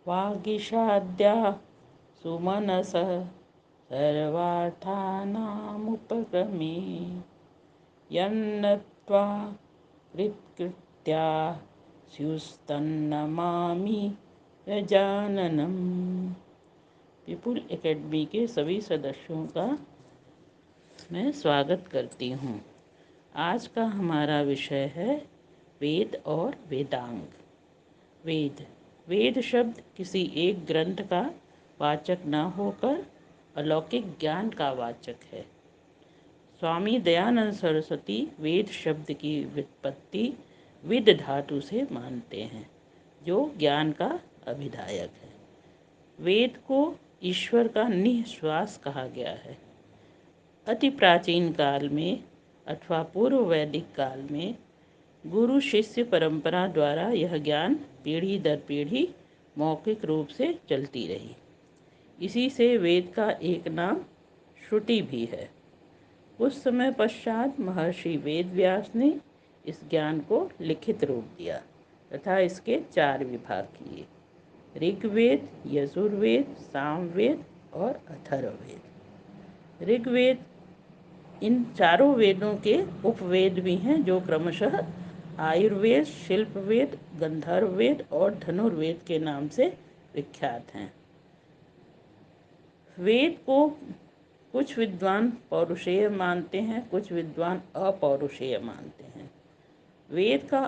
वागीशाद्याः सुमनसः सर्वार्थानामुपक्रमे यन्नत्वा कृत्कृत्या स्युस्तन्नमामि गजाननम्। People academy के सभी सदस्यों का मैं स्वागत करती हूँ। आज का हमारा विषय है वेद और वेदांग। वेद वेद शब्द किसी एक ग्रंथ का वाचक न होकर अलौकिक ज्ञान का वाचक है। स्वामी दयानंद सरस्वती वेद शब्द की व्युत्पत्ति विद धातु से मानते हैं, जो ज्ञान का अभिधायक है। वेद को ईश्वर का निःश्वास कहा गया है। अति प्राचीन काल में अथवा पूर्व वैदिक काल में गुरु शिष्य परंपरा द्वारा यह ज्ञान पीढ़ी दर पीढ़ी मौखिक रूप से चलती रही। इसी से वेद का एक नाम श्रुति भी है। कुछ समय पश्चात महर्षि वेदव्यास ने इस ज्ञान को लिखित रूप दिया तथा इसके 4 विभाग किए: ऋग्वेद, यजुर्वेद, सामवेद और अथर्ववेद। ऋग्वेद इन चारों वेदों के उपवेद भी हैं, जो क्रमशः आयुर्वेद, शिल्पवेद, गंधर्ववेद और धनुर्वेद के नाम से विख्यात हैं। वेद को कुछ विद्वान पौरुषेय मानते हैं, कुछ विद्वान अपौरुषेय मानते हैं। वेद का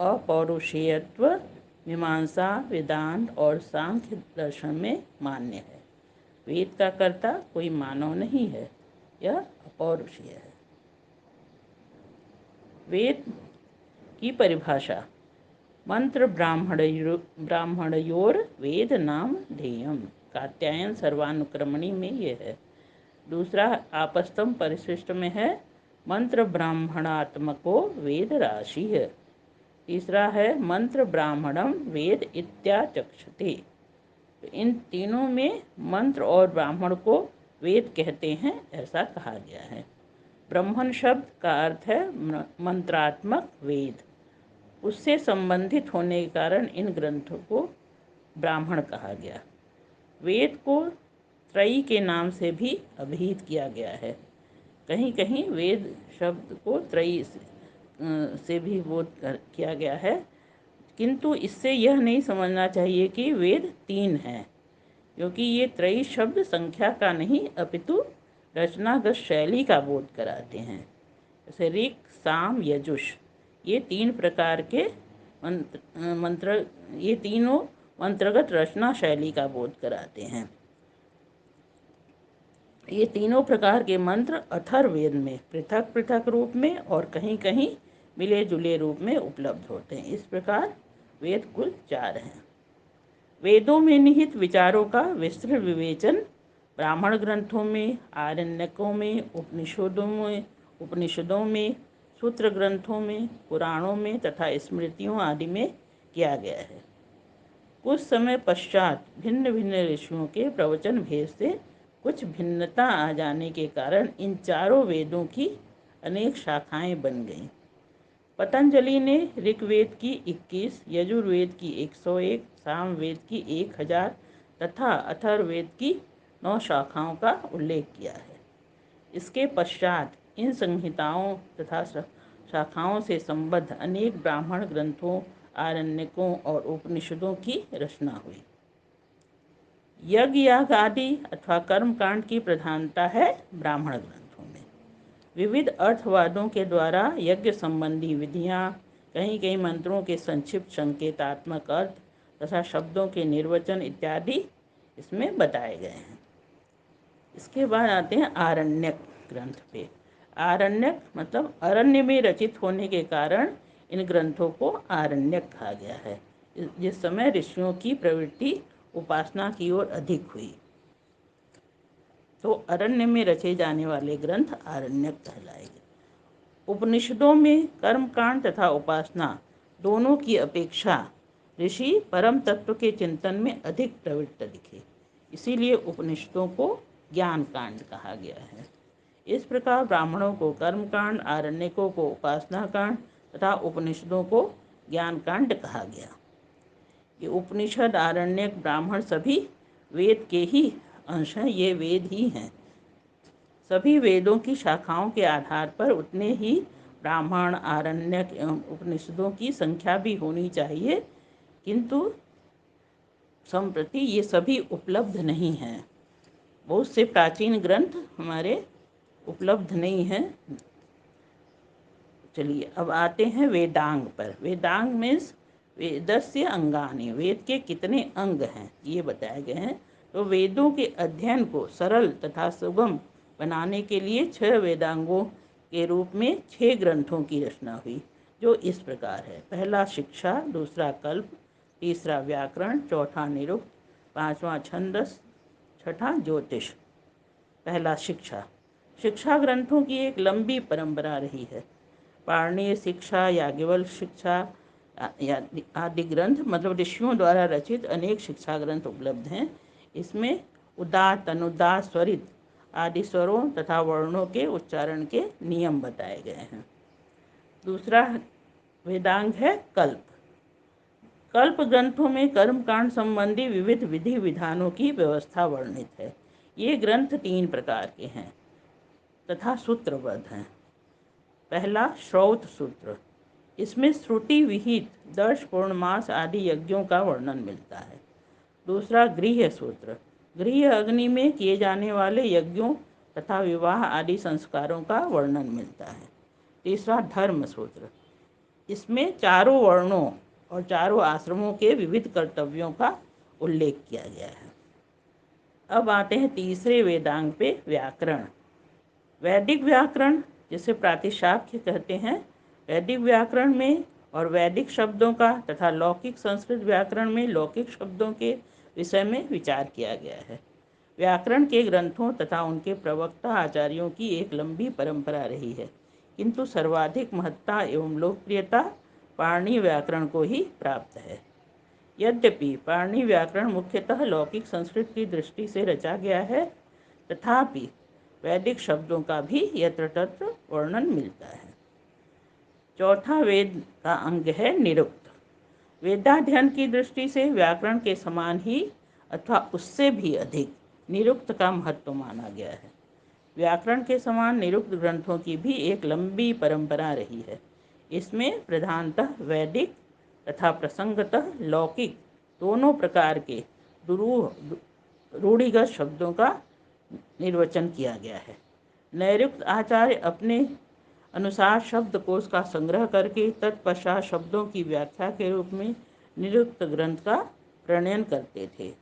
अपौरुषेयत्व मीमांसा, वेदांत और सांख्य दर्शन में मान्य है। वेद का कर्ता कोई मानव नहीं है, यह अपौरुषेय है। वेद की परिभाषा: मंत्र ब्राह्मणयोर वेद नाम ध्येयम। कात्यायन सर्वानुक्रमणी में ये है। दूसरा आपस्तम्ब परिशिष्ट में है, मंत्र ब्राह्मणात्मको वेद राशि है। तीसरा है, मंत्र ब्राह्मणम वेद इत्याचक्षते। इन तीनों में मंत्र और ब्राह्मण को वेद कहते हैं, ऐसा कहा गया है। ब्राह्मण शब्द का अर्थ है मंत्रात्मक वेद। उससे संबंधित होने के कारण इन ग्रंथों को ब्राह्मण कहा गया। वेद को त्रयी के नाम से भी अभिहित किया गया है। कहीं कहीं वेद शब्द को त्रयी से भी बोध किया गया है, किंतु इससे यह नहीं समझना चाहिए कि वेद 3 हैं, क्योंकि ये त्रयी शब्द संख्या का नहीं अपितु रचनागत शैली का बोध कराते हैं। जैसे ऋक्, साम, यजुष, ये 3 प्रकार के ये तीनों मंत्रगत रचना शैली का बोध कराते हैं। ये तीनों प्रकार के मंत्र अथर्ववेद में पृथक पृथक रूप में और कहीं कहीं मिले जुले रूप में उपलब्ध होते हैं। इस प्रकार वेद कुल 4 हैं। वेदों में निहित विचारों का विस्तृत विवेचन ब्राह्मण ग्रंथों में, आरण्यकों में, उपनिषदों में, सूत्र ग्रंथों में, पुराणों में तथा स्मृतियों आदि में किया गया है। कुछ समय पश्चात भिन्न भिन्न ऋषियों के प्रवचन भेद से कुछ भिन्नता आ जाने के कारण इन चारों वेदों की अनेक शाखाएं बन गईं। पतंजलि ने ऋग्वेद की 21, यजुर्वेद की 101, सामवेद की 1000 तथा अथर्ववेद की 9 शाखाओं का उल्लेख किया है। इसके पश्चात इन संहिताओं तथा शाखाओं से संबद्ध अनेक ब्राह्मण ग्रंथों, आरण्यकों और उपनिषदों की रचना हुई। यज्ञ याग आदि अथवा कर्मकांड की प्रधानता है ब्राह्मण ग्रंथों में। विविध अर्थवादों के द्वारा यज्ञ संबंधी विधियाँ, कहीं कहीं मंत्रों के संक्षिप्त संकेतात्मक अर्थ तथा शब्दों के निर्वचन इत्यादि इसमें बताए गए हैं। इसके बाद आते हैं आरण्यक ग्रंथ पे। आरण्यक मतलब अरण्य में रचित होने के कारण इन ग्रंथों को आरण्यक कहा गया है। जिस समय ऋषियों की प्रवृत्ति उपासना की ओर अधिक हुई, तो अरण्य में रचे जाने वाले ग्रंथ आरण्यक कहलाएंगे। उपनिषदों में कर्मकांड तथा उपासना दोनों की अपेक्षा ऋषि परम तत्व के चिंतन में अधिक प्रवृत्त दिखे, इसीलिए उपनिषदों को ज्ञान कांड कहा गया है। इस प्रकार ब्राह्मणों को कर्मकांड, आरण्यकों को उपासना कांड तथा उपनिषदों को ज्ञान कांड कहा गया। ये उपनिषद, आरण्यक, ब्राह्मण सभी वेद के ही अंश हैं, ये वेद ही हैं। सभी वेदों की शाखाओं के आधार पर उतने ही ब्राह्मण, आरण्यक एवं उपनिषदों की संख्या भी होनी चाहिए, किंतु संप्रति ये सभी उपलब्ध नहीं हैं। बहुत से प्राचीन ग्रंथ हमारे उपलब्ध नहीं हैं। चलिए अब आते हैं वेदांग पर। वेदांग मीन्स वेदस्य अंगानि, वेद के कितने अंग हैं ये बताए गए हैं। तो वेदों के अध्ययन को सरल तथा सुगम बनाने के लिए 6 वेदांगों के रूप में 6 ग्रंथों की रचना हुई, जो इस प्रकार है। पहला शिक्षा, दूसरा कल्प, तीसरा व्याकरण, चौथा निरुक्त, पांचवा छंदस, छठा ज्योतिष। पहला शिक्षा। शिक्षा ग्रंथों की एक लंबी परंपरा रही है। पाणिनीय शिक्षा, याज्ञवल्क्य शिक्षा आदि ग्रंथ मतलब ऋषियों द्वारा रचित अनेक शिक्षा ग्रंथ उपलब्ध हैं। इसमें उदात्त, अनुदात्त, स्वरित आदि स्वरों तथा वर्णों के उच्चारण के नियम बताए गए हैं। दूसरा वेदांग है कल्प। कल्प ग्रंथों में कर्मकांड संबंधी विविध विधि विधानों की व्यवस्था वर्णित है। ये ग्रंथ 3 प्रकार के हैं तथा सूत्रबद्ध हैं। पहला श्रौत सूत्र, इसमें श्रुति विहित दर्श, पूर्णमास आदि यज्ञों का वर्णन मिलता है। दूसरा गृह्य सूत्र, गृह्य अग्नि में किए जाने वाले यज्ञों तथा विवाह आदि संस्कारों का वर्णन मिलता है। तीसरा धर्म सूत्र, इसमें चारों वर्णों और चारों आश्रमों के विविध कर्तव्यों का उल्लेख किया गया है। अब आते हैं तीसरे वेदांग पे, व्याकरण। वैदिक व्याकरण जिसे प्रातिशाख्य कहते हैं, वैदिक व्याकरण में और वैदिक शब्दों का तथा लौकिक संस्कृत व्याकरण में लौकिक शब्दों के विषय में विचार किया गया है। व्याकरण के ग्रंथों तथा उनके प्रवक्ता आचार्यों की एक लंबी परंपरा रही है, किंतु सर्वाधिक महत्ता एवं लोकप्रियता पाणिनीय व्याकरण को ही प्राप्त है। यद्यपि पाणिनीय व्याकरण मुख्यतः लौकिक संस्कृत की दृष्टि से रचा गया है, तथापि वैदिक शब्दों का भी यत्र तत्र वर्णन मिलता है। चौथा वेद का अंग है निरुक्त। वेदाध्ययन की दृष्टि से व्याकरण के समान ही अथवा उससे भी अधिक निरुक्त का महत्व माना गया है। व्याकरण के समान निरुक्त ग्रंथों की भी एक लंबी परंपरा रही है। इसमें प्रधानतः वैदिक तथा प्रसंगतः लौकिक दोनों प्रकार के रूढ़िगत शब्दों का निर्वचन किया गया है। नैरुक्त आचार्य अपने अनुसार शब्दकोश का संग्रह करके तत्पश्चात शब्दों की व्याख्या के रूप में निरुक्त ग्रंथ का प्रणयन करते थे।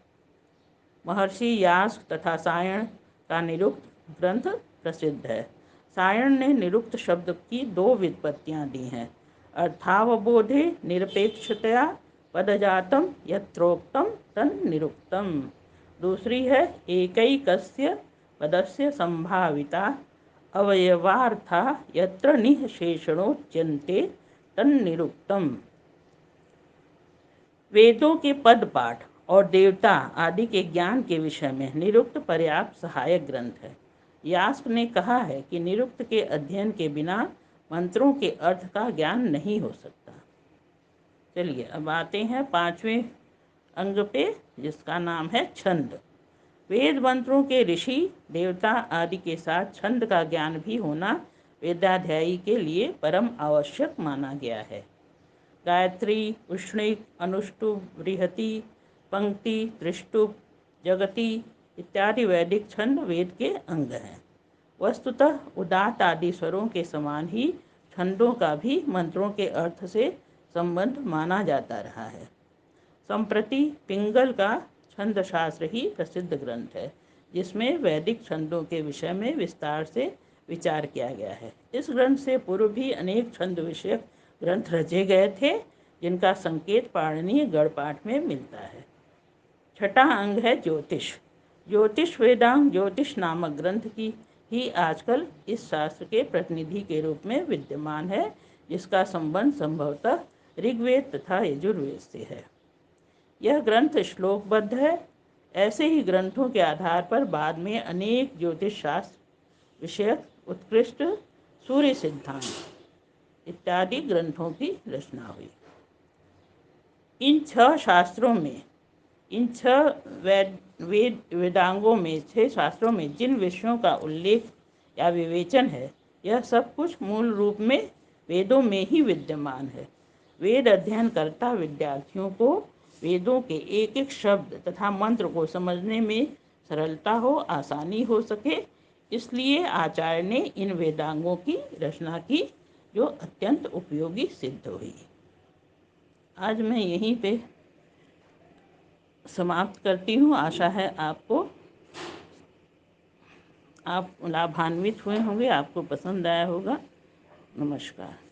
महर्षि यास्क तथा सायण का निरुक्त ग्रंथ प्रसिद्ध है। सायण ने निरुक्त शब्द की 2 व्युत्पत्तियां दी हैं। अर्थावबोधे निरपेक्षतया पदजातम यत्रोक्तम तन्निरुक्तम। दूसरी है एकैकस्य पदस्य संभाविता अवयवार्था यत्र निःशेषणोच्यन्ते तन्निरुक्तम। वेदों के पद पाठ और देवता आदि के ज्ञान के विषय में निरुक्त पर्याप्त सहायक ग्रंथ है। यास्क ने कहा है कि निरुक्त के अध्ययन के बिना मंत्रों के अर्थ का ज्ञान नहीं हो सकता। चलिए अब आते हैं 5वें अंग पे, जिसका नाम है छंद। वेद मंत्रों के ऋषि देवता आदि के साथ छंद का ज्ञान भी होना वेदाध्यायी के लिए परम आवश्यक माना गया है। गायत्री, उष्णिक, अनुष्टुप, बृहति, पंक्ति, त्रिष्टुप, जगति इत्यादि वैदिक छंद वेद के अंग हैं। वस्तुतः उदात्त आदि स्वरों के समान ही छंदों का भी मंत्रों के अर्थ से संबंध माना जाता रहा है। संप्रति पिंगल का छंद शास्त्र ही प्रसिद्ध ग्रंथ है, जिसमें वैदिक छंदों के विषय में विस्तार से विचार किया गया है। इस ग्रंथ से पूर्व भी अनेक छंद विषयक ग्रंथ रचे गए थे, जिनका संकेत पाणिनीय गणपाठ में मिलता है। छठा अंग है ज्योतिष। ज्योतिष वेदांग ज्योतिष नामक ग्रंथ की ही आजकल इस शास्त्र के प्रतिनिधि के रूप में विद्यमान है, जिसका संबंध संभवतः ऋग्वेद तथा यजुर्वेद से है। यह ग्रंथ श्लोकबद्ध है। ऐसे ही ग्रंथों के आधार पर बाद में अनेक ज्योतिष शास्त्र विषयक उत्कृष्ट सूर्य सिद्धांत इत्यादि ग्रंथों की रचना हुई। इन छह शास्त्रों में इन छह वेदांगों में, छह शास्त्रों में जिन विषयों का उल्लेख या विवेचन है, यह सब कुछ मूल रूप में वेदों में ही विद्यमान है। वेद अध्ययन करता विद्यार्थियों को वेदों के एक एक शब्द तथा मंत्र को समझने में सरलता हो, आसानी हो सके, इसलिए आचार्य ने इन वेदांगों की रचना की, जो अत्यंत उपयोगी सिद्ध हुई। आज मैं यहीं पे समाप्त करती हूँ। आशा है आप लाभान्वित हुए होंगे, आपको पसंद आया होगा। नमस्कार।